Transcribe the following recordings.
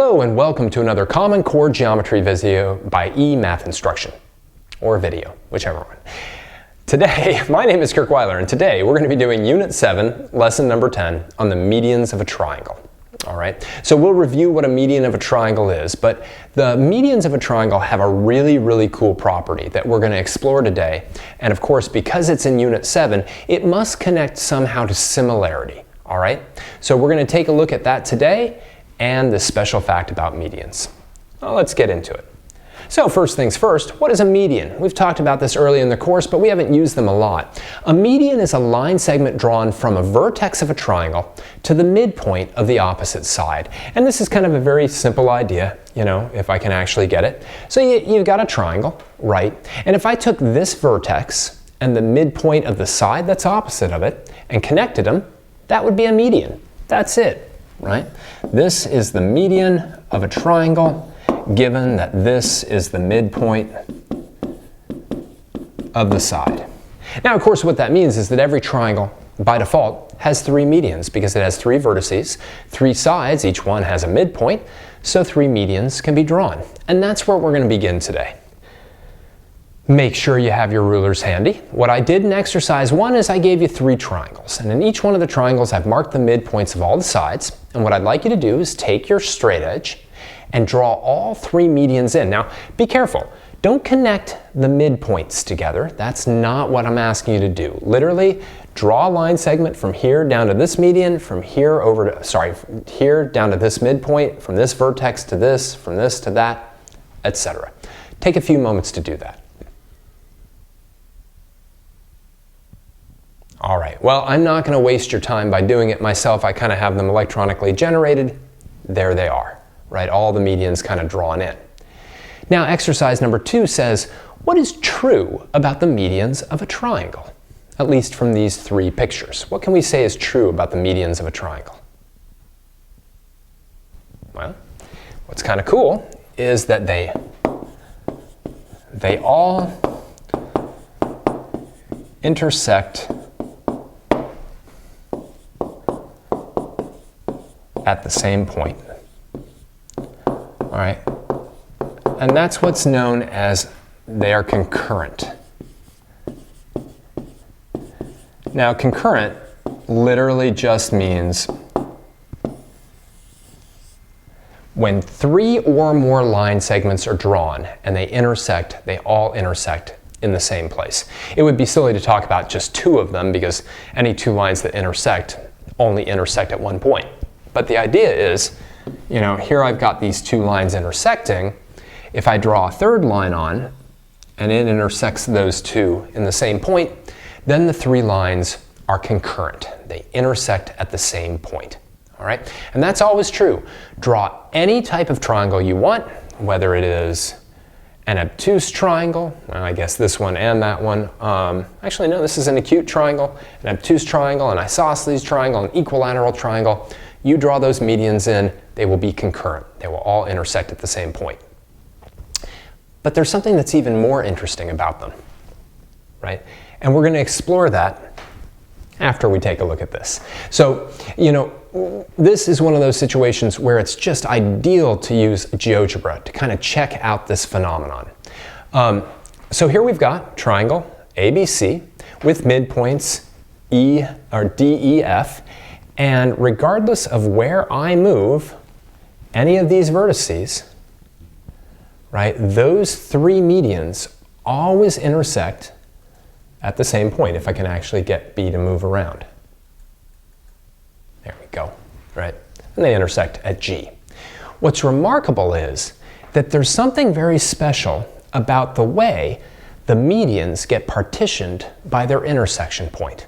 Hello and welcome to another Common Core Geometry video by eMathInstruction, or video, whichever one. Today, my name is Kirk Weiler, and today we're going to be doing Unit 7, Lesson number 10, on the medians of a triangle. Alright, so we'll review what a median of a triangle is, but the medians of a triangle have a really cool property that we're going to explore today, and of course, because it's in Unit 7, it must connect somehow to similarity. Alright, so we're going to take a look at that today, and the special fact about medians. Well, let's get into it. So first things first, what is a median? We've talked about this early in the course, but we haven't used them a lot. A median is a line segment drawn from a vertex of a triangle to the midpoint of the opposite side. And this is kind of a very simple idea, you know, if I can actually get it. So you've got a triangle, right? And if I took this vertex and the midpoint of the side that's opposite of it and connected them, that would be a median. That's it. Right? This is the median of a triangle, given that this is the midpoint of the side. Now, of course, what that means is that every triangle, by default, has three medians because it has three vertices, three sides, each one has a midpoint, so three medians can be drawn. And that's where we're going to begin today. Make sure you have your rulers handy. What I did in exercise 1 is I gave you three triangles, and in each one of the triangles I've marked the midpoints of all the sides, and what I'd like you to do is take your straight edge and draw all three medians in. Now, be careful. Don't connect the midpoints together. That's not what I'm asking you to do. Literally, draw a line segment from here down to this median, from here over to, from here down to this midpoint, from this vertex to this, from this to that, etc. Take a few moments to do that. All right, well, I'm not going to waste your time by doing it myself. I kind of have them electronically generated. There they are, right? All the medians kind of drawn in. Now, exercise number 2 says, what is true about the medians of a triangle? At least from these three pictures. What can we say is true about the medians of a triangle? Well, what's kind of cool is that they all intersect at the same point. All right, and that's what's known as they are concurrent. Now, concurrent literally just means when three or more line segments are drawn and they intersect, they all intersect in the same place. It would be silly to talk about just two of them because any two lines that intersect only intersect at one point. But the idea is, you know, here I've got these two lines intersecting. If I draw a third line on and it intersects those two in the same point, then the three lines are concurrent. They intersect at the same point. All right? And that's always true. Draw any type of triangle you want, whether it is an obtuse triangle, well, I guess this one and that one. Actually, no, this is an acute triangle, an obtuse triangle, an isosceles triangle, an equilateral triangle. You draw those medians in, they will be concurrent. They will all intersect at the same point. But there's something that's even more interesting about them, right? And we're going to explore that after we take a look at this. So, you know, this is one of those situations where it's just ideal to use Geogebra to kind of check out this phenomenon. So here we've got triangle ABC with midpoints D, E, F. And regardless of where I move any of these vertices, right, those three medians always intersect at the same point if I can actually get B to move around. There we go, right? And they intersect at G. What's remarkable is that there's something very special about the way the medians get partitioned by their intersection point.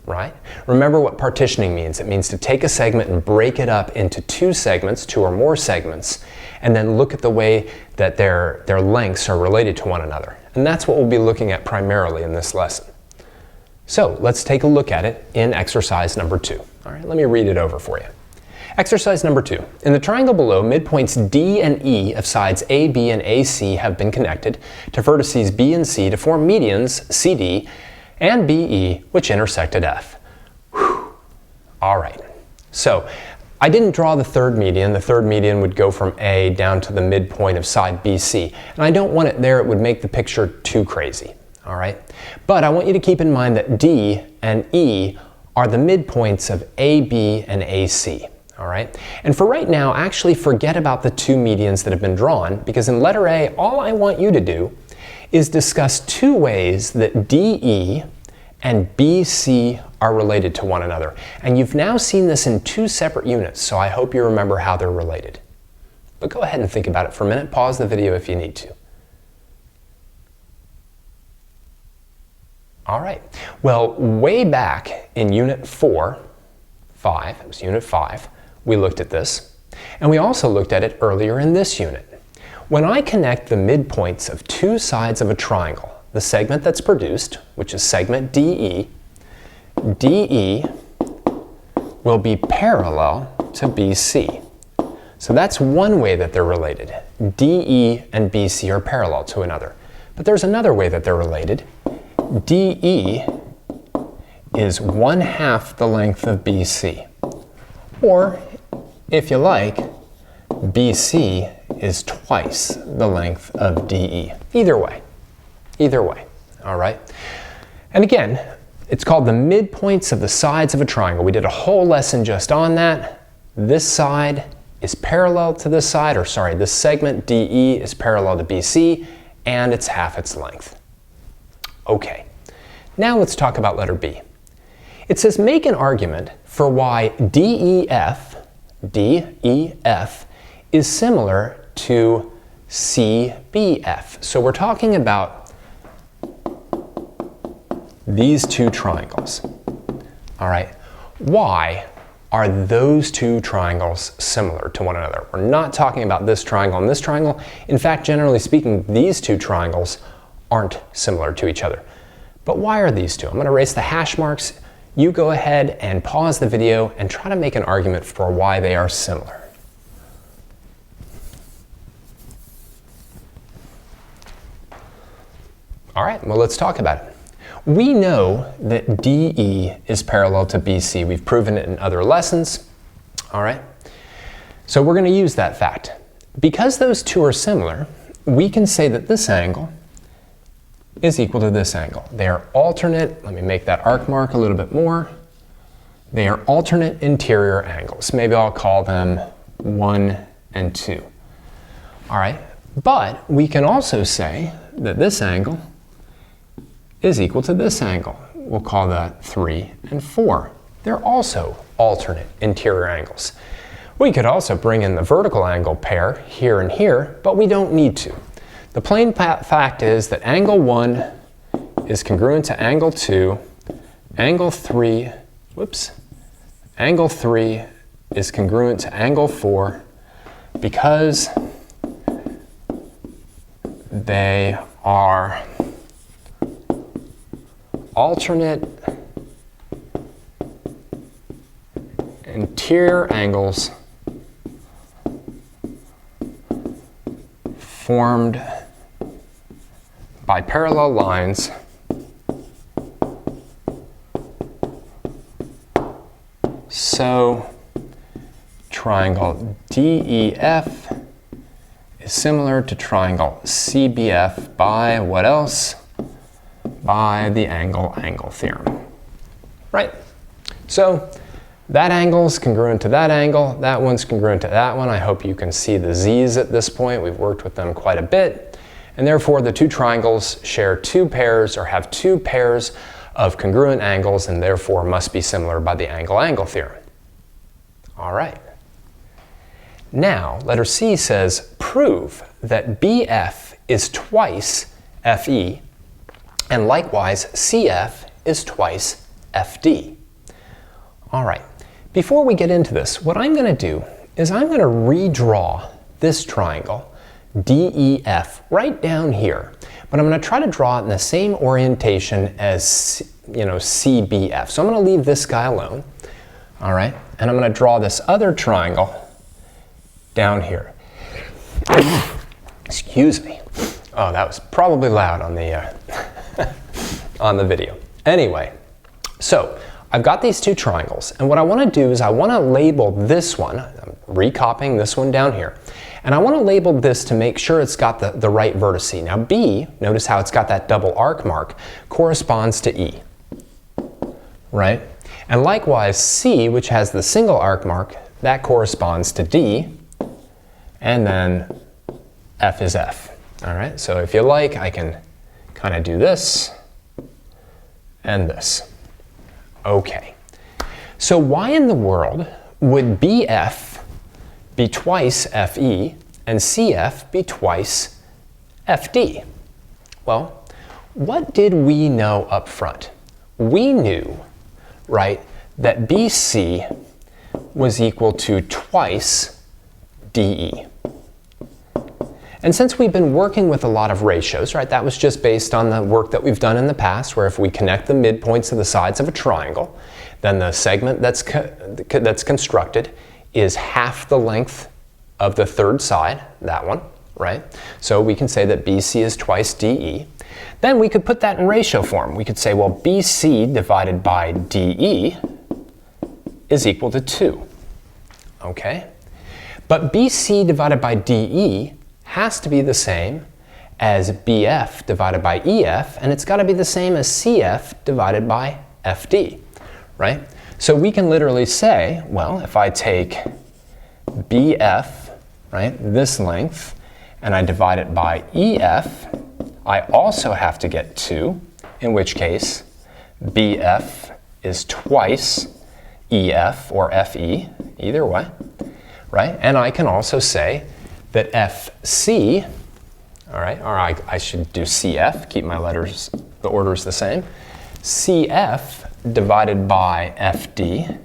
Right? Remember what partitioning means. It means to take a segment and break it up into two segments, two or more segments, and then look at the way that their lengths are related to one another. And that's what we'll be looking at primarily in this lesson. So let's take a look at it in exercise number 2. All right, let me read it over for you. Exercise number 2. In the triangle below, midpoints D and E of sides AB and AC have been connected to vertices B and C to form medians CD and BE, which intersect at F. Whew. All right, so I didn't draw the third median. The third median would go from A down to the midpoint of side BC. And I don't want it there. It would make the picture too crazy. All right? But I want you to keep in mind that D and E are the midpoints of AB and AC. All right? And for right now, actually forget about the two medians that have been drawn, because in letter A, all I want you to do is discuss two ways that DE and BC are related to one another. And you've now seen this in two separate units, so I hope you remember how they're related. But go ahead and think about it for a minute. Pause the video if you need to. All right. Well, way back in Unit 5, it was Unit 5, we looked at this. And we also looked at it earlier in this unit. When I connect the midpoints of two sides of a triangle, the segment that's produced, which is segment DE, DE will be parallel to BC. So that's one way that they're related. DE and BC are parallel to another. But there's another way that they're related. DE is 1/2 the length of BC. Or, if you like, BC is twice the length of DE. Either way. Either way. All right? And again, it's called the midpoints of the sides of a triangle. We did a whole lesson just on that. This side is parallel to this side, or sorry, this segment DE is parallel to BC, and it's half its length. Okay, now let's talk about letter B. It says make an argument for why DEF is similar to CBF. So we're talking about these two triangles. All right, why are those two triangles similar to one another? We're not talking about this triangle and this triangle. In fact, generally speaking, these two triangles aren't similar to each other. But why are these two? I'm going to erase the hash marks. You go ahead and pause the video and try to make an argument for why they are similar. All right, well, let's talk about it. We know that DE is parallel to BC. We've proven it in other lessons. All right, so we're going to use that fact. Because those two are similar, we can say that this angle is equal to this angle. They are alternate. Let me make that arc mark a little bit more. They are alternate interior angles. Maybe I'll call them 1 and 2. All right, but we can also say that this angle is equal to this angle. We'll call that 3 and 4. They're also alternate interior angles. We could also bring in the vertical angle pair here and here, but we don't need to. The plain fact is that angle 1 is congruent to angle 2, angle 3 is congruent to angle 4 because they are alternate interior angles formed by parallel lines so triangle DEF is similar to triangle CBF by what else? By the angle-angle theorem, right? So that angle's congruent to that angle, that one's congruent to that one. I hope you can see the z's at this point. We've worked with them quite a bit, and therefore the two triangles share two pairs or have two pairs of congruent angles and therefore must be similar by the angle-angle theorem. All right. Now, letter C says prove that BF is twice FE and likewise, CF is twice FD. All right, before we get into this, what I'm going to do is I'm going to redraw this triangle, DEF, right down here. But I'm going to try to draw it in the same orientation as, CBF. So I'm going to leave this guy alone, all right? And I'm going to draw this other triangle down here. Excuse me. Oh, that was probably loud on the on the video. Anyway, so I've got these two triangles, and what I want to do is I want to label this one, I'm recopying this one down here, and I want to label this to make sure it's got the right vertice. Now B, notice how it's got that double arc mark, corresponds to E, right? And likewise C, which has the single arc mark, that corresponds to D, and then F is F. All right, so if you like, I can kind of do this and this. Okay, so why in the world would BF be twice FE and CF be twice FD? Well, what did we know up front? We knew, right, that BC was equal to twice DE. And since we've been working with a lot of ratios, right, that was just based on the work that we've done in the past, where if we connect the midpoints of the sides of a triangle, then the segment that's constructed is half the length of the third side, that one, right? So we can say that BC is twice DE. Then we could put that in ratio form. We could say, well, BC divided by DE is equal to 2, okay? But BC divided by DE has to be the same as BF divided by EF, and it's got to be the same as CF divided by FD, right? So we can literally say, well, if I take BF, right, this length, and I divide it by EF, I also have to get 2, in which case BF is twice EF or FE, either way, right? And I can also say that FC, all right, or I should do CF, keep my letters, the orders the same. CF divided by FD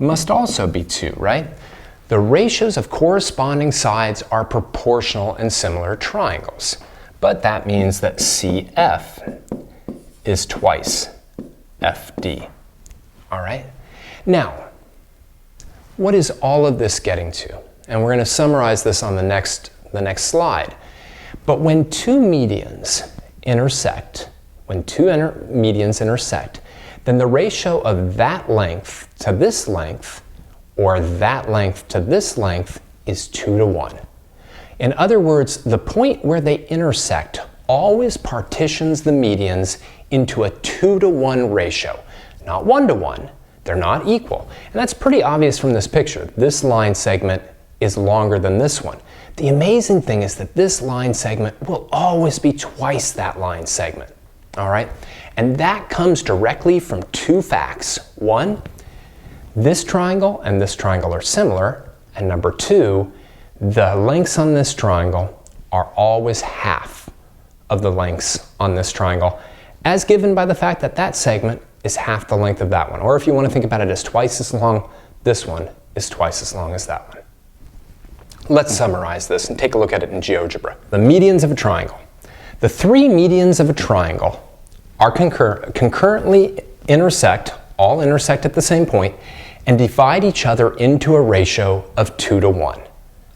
must also be 2, right? The ratios of corresponding sides are proportional in similar triangles, but that means that CF is twice FD, all right? Now, what is all of this getting to? And we're going to summarize this on the next slide. But when two medians intersect, then the ratio of that length to this length, or that length to this length, is 2 to 1. In other words, the point where they intersect always partitions the medians into a 2 to 1 ratio, not 1 to 1. They're not equal. And that's pretty obvious from this picture. This line segment is longer than this one. The amazing thing is that this line segment will always be twice that line segment, all right? And that comes directly from two facts. One, this triangle and this triangle are similar, and number two, the lengths on this triangle are always half of the lengths on this triangle, as given by the fact that that segment is half the length of that one. Or if you want to think about it as twice as long, this one is twice as long as that one. Let's summarize this and take a look at it in GeoGebra. The medians of a triangle. The three medians of a triangle are concurrently all intersect at the same point, and divide each other into a ratio of 2 to 1.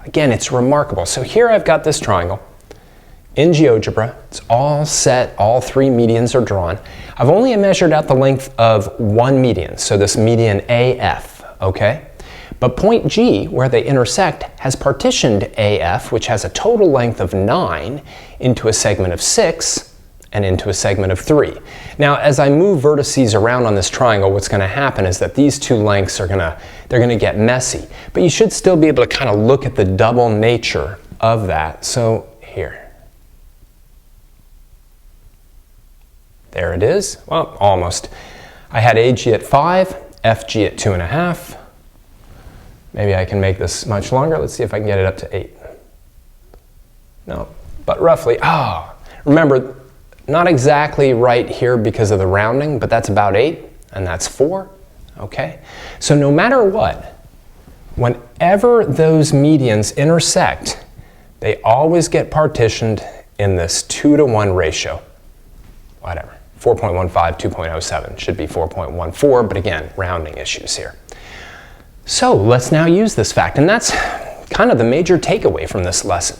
Again, it's remarkable. So here I've got this triangle in GeoGebra. It's all set, all three medians are drawn. I've only measured out the length of one median, so this median AF, okay? But point G, where they intersect, has partitioned AF, which has a total length of 9, into a segment of 6 and into a segment of 3. Now, as I move vertices around on this triangle, what's going to happen is that these two lengths are they're going to get messy. But you should still be able to kind of look at the double nature of that. So here. There it is. Well, almost. I had AG at 5, FG at 2.5. Maybe I can make this much longer. Let's see if I can get it up to 8. No, but roughly, remember, not exactly right here because of the rounding, but that's about 8, and that's 4, okay? So no matter what, whenever those medians intersect, they always get partitioned in this 2 to 1 ratio. Whatever, 4.15, 2.07, should be 4.14, but again, rounding issues here. So let's now use this fact, and that's kind of the major takeaway from this lesson.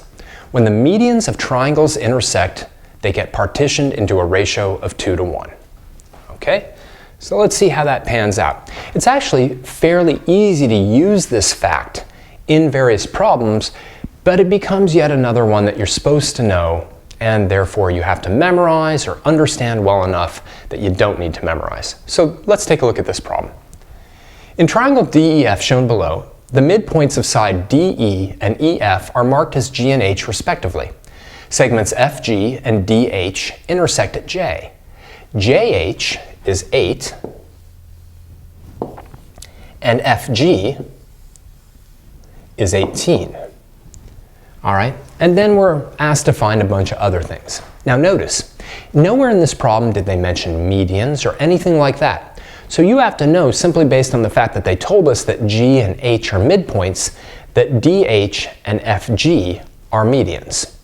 When the medians of triangles intersect, they get partitioned into a ratio of 2 to 1. Okay? So let's see how that pans out. It's actually fairly easy to use this fact in various problems, but it becomes yet another one that you're supposed to know, and therefore you have to memorize or understand well enough that you don't need to memorize. So let's take a look at this problem. In triangle DEF shown below, the midpoints of side DE and EF are marked as G and H respectively. Segments FG and DH intersect at J. JH is 8, and FG is 18. All right, and then we're asked to find a bunch of other things. Now notice, nowhere in this problem did they mention medians or anything like that. So you have to know, simply based on the fact that they told us that G and H are midpoints, that DH and FG are medians.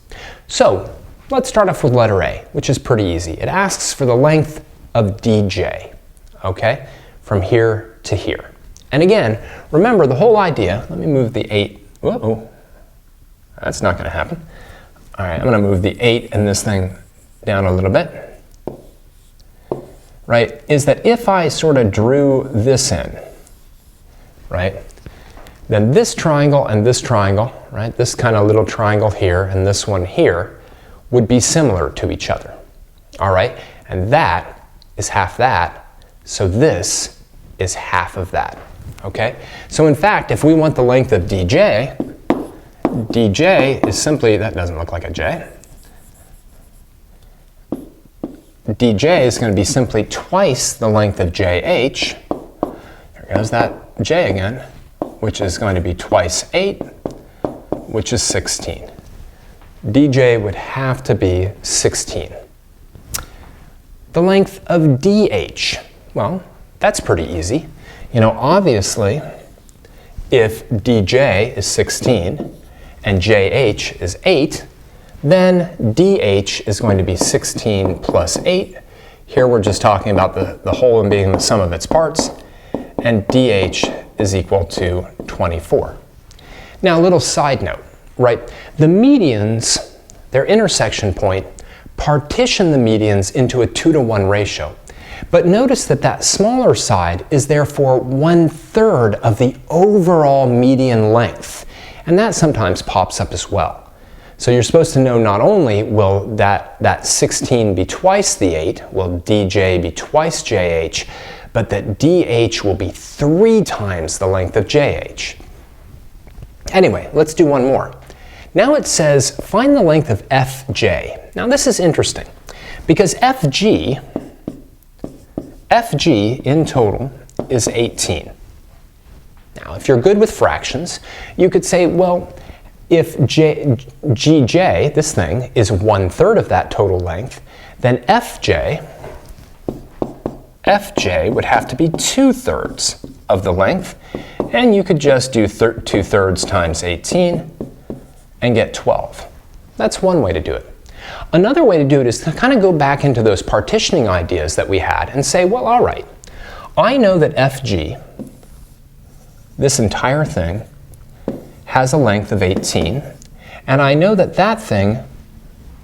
So let's start off with letter A, which is pretty easy. It asks for the length of DJ, okay, from here to here. And again, remember the whole idea, let me move the 8, whoa, that's not going to happen. All right, I'm going to move the 8 and this thing down a little bit, right, is that if I sort of drew this in, right, then this triangle and this triangle, right, this kind of little triangle here and this one here would be similar to each other, all right, and that is half that, so this is half of that, okay? So in fact, if we want the length of DJ, DJ is simply, that doesn't look like a J. DJ is going to be simply twice the length of JH. There goes that J again, which is going to be twice 8, which is 16. DJ would have to be 16. The length of DH, well, that's pretty easy. You know, obviously, if DJ is 16 and JH is 8, then DH is going to be 16 plus 8. Here we're just talking about the whole and being the sum of its parts, and DH is equal to 24. Now, a little side note, right? The medians, their intersection point, partition the medians into a 2-to-1 ratio. But notice that that smaller side is therefore 1/3 of the overall median length. And that sometimes pops up as well. So you're supposed to know not only will that 16 be twice the 8, will DJ be twice JH, but that DH will be 3 times the length of JH. Anyway, let's do one more. Now it says, find the length of FJ. Now this is interesting, because FG in total is 18. Now, if you're good with fractions, you could say, well, if GJ, this thing, is 1/3 of that total length, then FJ would have to be 2/3 of the length, and you could just do 2/3 times 18 and get 12. That's one way to do it. Another way to do it is to kind of go back into those partitioning ideas that we had and say, well, all right, I know that FG, this entire thing, has a length of 18, and I know that that thing,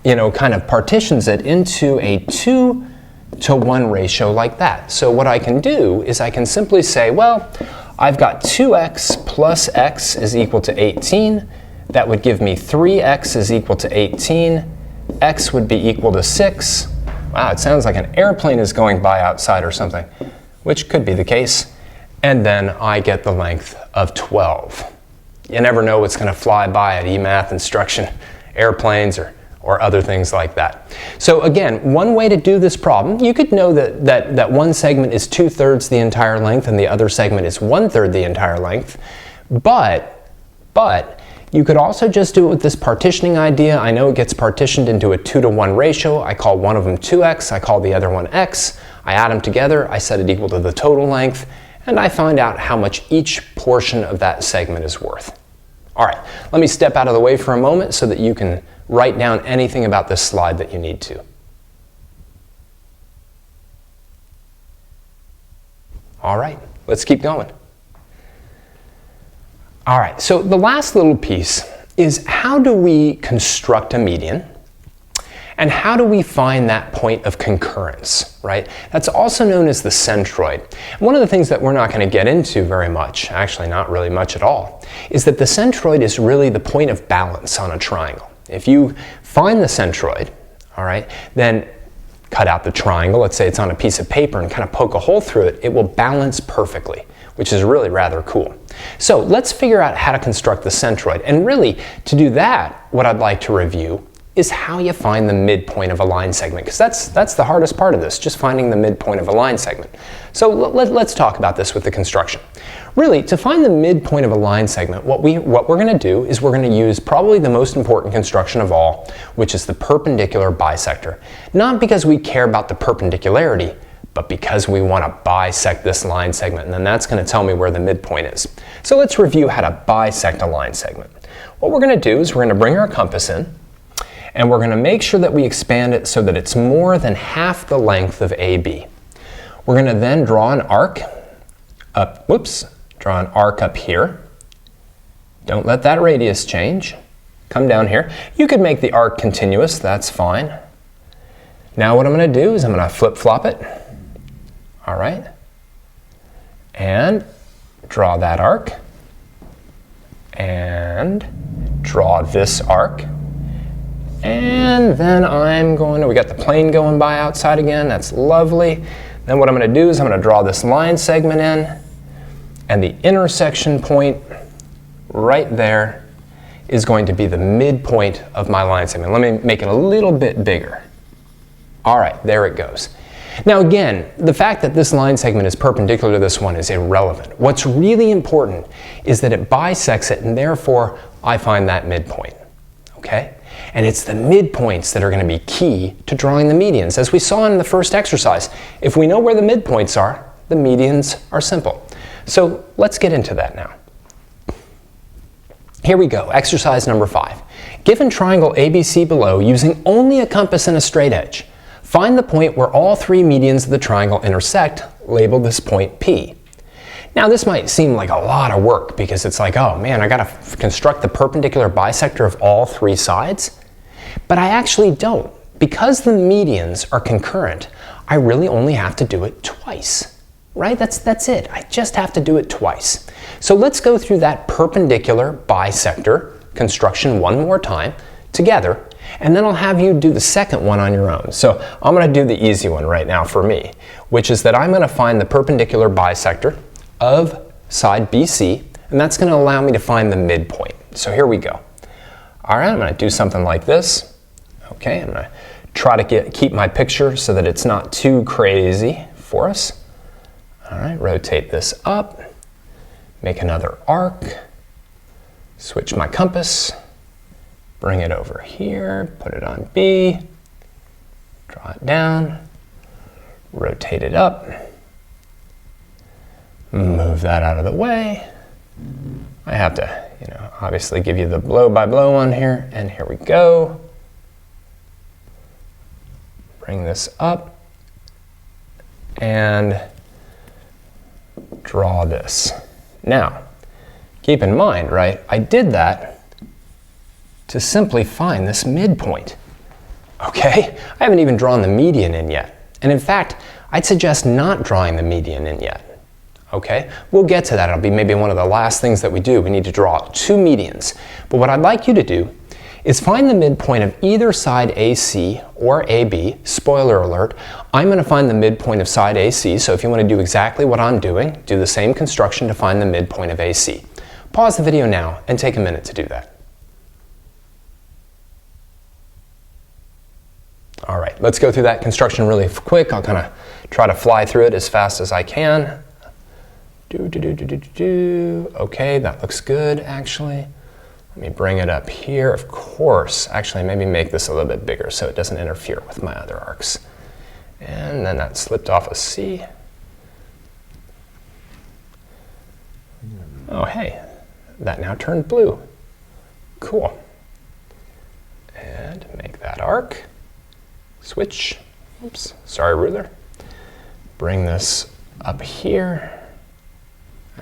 you know, kind of partitions it into a 2-to-1 ratio like that. So what I can do is I can simply say, well, I've got 2x plus x is equal to 18. That would give me 3x is equal to 18. X would be equal to 6. Wow, it sounds like an airplane is going by outside or something, which could be the case. And then I get the length of 12. You never know what's going to fly by at eMathInstruction, airplanes or other things like that. So again, one way to do this problem, you could know that one segment is 2/3 the entire length and the other segment is 1/3 the entire length. But you could also just do it with this partitioning idea. I know it gets partitioned into a 2-to-1 ratio. I call one of them 2x, I call the other one x. I add them together, I set it equal to the total length, and I find out how much each portion of that segment is worth. All right, let me step out of the way for a moment so that you can write down anything about this slide that you need to. All right, let's keep going. All right, so the last little piece is how do we construct a median And how do we find that point of concurrence, right? That's also known as the centroid. One of the things that we're not going to get into very much, actually not really much at all, is that the centroid is really the point of balance on a triangle. If you find the centroid, all right, then cut out the triangle, let's say it's on a piece of paper, and kind of poke a hole through it, it will balance perfectly, which is really rather cool. So let's figure out how to construct the centroid. And really, to do that, what I'd like to review is how you find the midpoint of a line segment, because that's the hardest part of this, just finding the midpoint of a line segment. So let's talk about this with the construction. Really, to find the midpoint of a line segment, what we're going to do is we're going to use probably the most important construction of all, which is the perpendicular bisector. Not because we care about the perpendicularity, but because we want to bisect this line segment, and then that's going to tell me where the midpoint is. So let's review how to bisect a line segment. What we're going to do is we're going to bring our compass in, and we're going to make sure that we expand it so that it's more than half the length of AB. We're going to then draw an arc up, draw an arc up here. Don't let that radius change. Come down here. You could make the arc continuous, that's fine. Now what I'm going to do is I'm going to flip-flop it. All right. And draw that arc. And draw this arc. And then we got the plane going by outside again, that's lovely. Then what I'm going to do is I'm going to draw this line segment in, and the intersection point right there is going to be the midpoint of my line segment. Let me make it a little bit bigger. All right, there it goes. Now again, the fact that this line segment is perpendicular to this one is irrelevant. What's really important is that it bisects it, and therefore I find that midpoint, okay? And it's the midpoints that are going to be key to drawing the medians. As we saw in the first exercise, if we know where the midpoints are, the medians are simple. So let's get into that now. Here we go, exercise number 5. Given triangle ABC below using only a compass and a straight edge, find the point where all 3 medians of the triangle intersect, label this point P. Now this might seem like a lot of work because it's like, oh man, I gotta construct the perpendicular bisector of all 3 sides. But I actually don't. Because the medians are concurrent, I really only have to do it twice, right? That's it. I just have to do it twice. So let's go through that perpendicular bisector construction one more time together, and then I'll have you do the second one on your own. So I'm gonna do the easy one right now for me, which is that I'm gonna find the perpendicular bisector of side BC, and that's going to allow me to find the midpoint. So here we go. All right, I'm going to do something like this. Okay, I'm going to try to keep my picture so that it's not too crazy for us. All right, rotate this up, make another arc, switch my compass, bring it over here, put it on B, draw it down, rotate it up, move that out of the way. I have to, obviously give you the blow by blow on here, and here we go. Bring this up and draw this. Now, keep in mind, right, I did that to simply find this midpoint, okay? I haven't even drawn the median in yet. And in fact, I'd suggest not drawing the median in yet. Okay, we'll get to that. It'll be maybe one of the last things that we do. We need to draw 2 medians. But what I'd like you to do is find the midpoint of either side AC or AB. Spoiler alert, I'm going to find the midpoint of side AC, so if you want to do exactly what I'm doing, do the same construction to find the midpoint of AC. Pause the video now and take a minute to do that. All right, let's go through that construction really quick. I'll kind of try to fly through it as fast as I can. Okay, that looks good, actually. Let me bring it up here, of course. Actually, maybe make this a little bit bigger so it doesn't interfere with my other arcs. And then that slipped off a C. Oh, hey, that now turned blue. Cool. And make that arc. Switch. Oops, sorry, ruler. Bring this up here.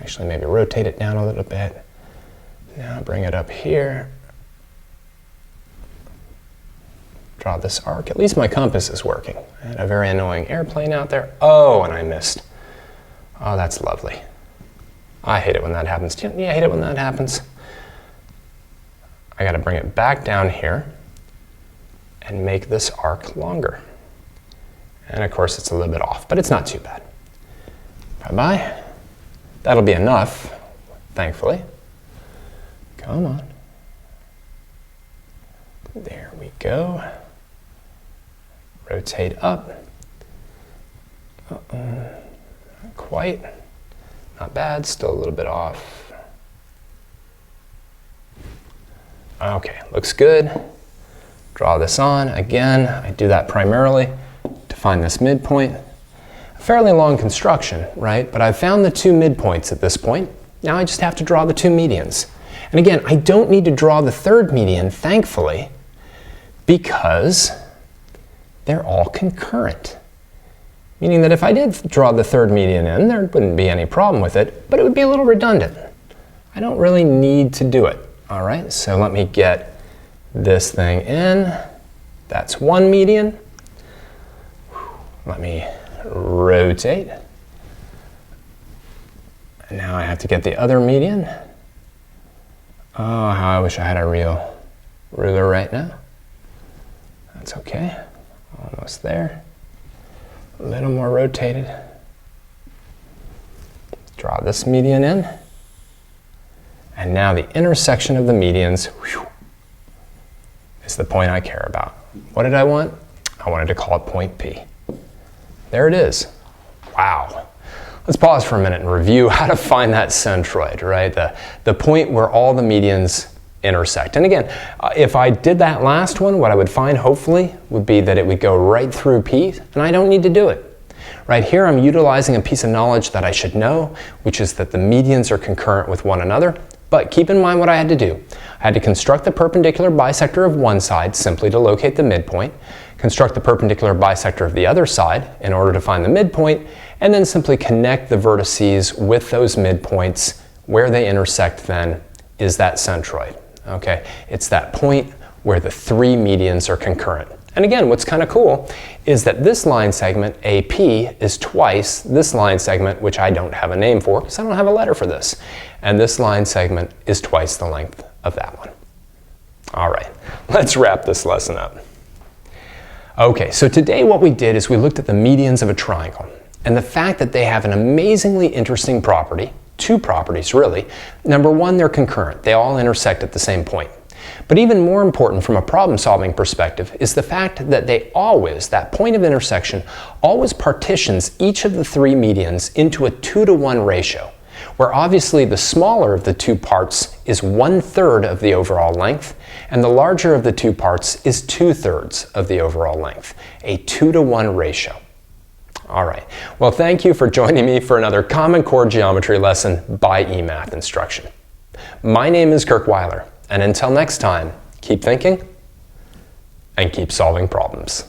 Actually, maybe rotate it down a little bit. Now bring it up here. draw this arc. At least my compass is working. I had a very annoying airplane out there. Oh, and I missed. Oh, that's lovely. I hate it when that happens. Yeah, I hate it when that happens. I got to bring it back down here and make this arc longer. And of course, it's a little bit off, but it's not too bad. Bye-bye. That'll be enough, thankfully. Come on. There we go. Rotate up. Not quite. Not bad, still a little bit off. Okay, looks good. Draw this on. Again, I do that primarily to find this midpoint. A fairly long construction, right? But I've found the two midpoints at this point. Now I just have to draw the two medians. And again, I don't need to draw the third median, thankfully, because they're all concurrent. Meaning that if I did draw the third median in, there wouldn't be any problem with it, but it would be a little redundant. I don't really need to do it. All right, so let me get this thing in. That's one median. Let me rotate. And now I have to get the other median. Oh, how I wish I had a real ruler right now. That's okay. Almost there. A little more rotated. Draw this median in. And now the intersection of the medians is the point I care about. What did I want? I wanted to call it point P. There it is. Wow. Let's pause for a minute and review how to find that centroid, right? The point where all the medians intersect. And again, if I did that last one, what I would find, hopefully, would be that it would go right through P, and I don't need to do it. Right here, I'm utilizing a piece of knowledge that I should know, which is that the medians are concurrent with one another. But keep in mind what I had to do. I had to construct the perpendicular bisector of one side simply to locate the midpoint, construct the perpendicular bisector of the other side in order to find the midpoint, and then simply connect the vertices with those midpoints. Where they intersect then is that centroid. Okay, it's that point where the three medians are concurrent. And again, what's kind of cool is that this line segment, AP, is twice this line segment, which I don't have a name for because I don't have a letter for this. And this line segment is twice the length of that one. All right, let's wrap this lesson up. Okay, so today what we did is we looked at the medians of a triangle and the fact that they have an amazingly interesting property, two properties really. Number one, they're concurrent. They all intersect at the same point. But even more important from a problem-solving perspective is the fact that that point of intersection always partitions each of the three medians into a 2-to-1 ratio, where obviously the smaller of the two parts is 1/3 of the overall length, and the larger of the two parts is 2/3 of the overall length, a 2-to-1 ratio. All right, well, thank you for joining me for another Common Core geometry lesson by eMathInstruction. My name is Kirk Weiler. And until next time, keep thinking and keep solving problems.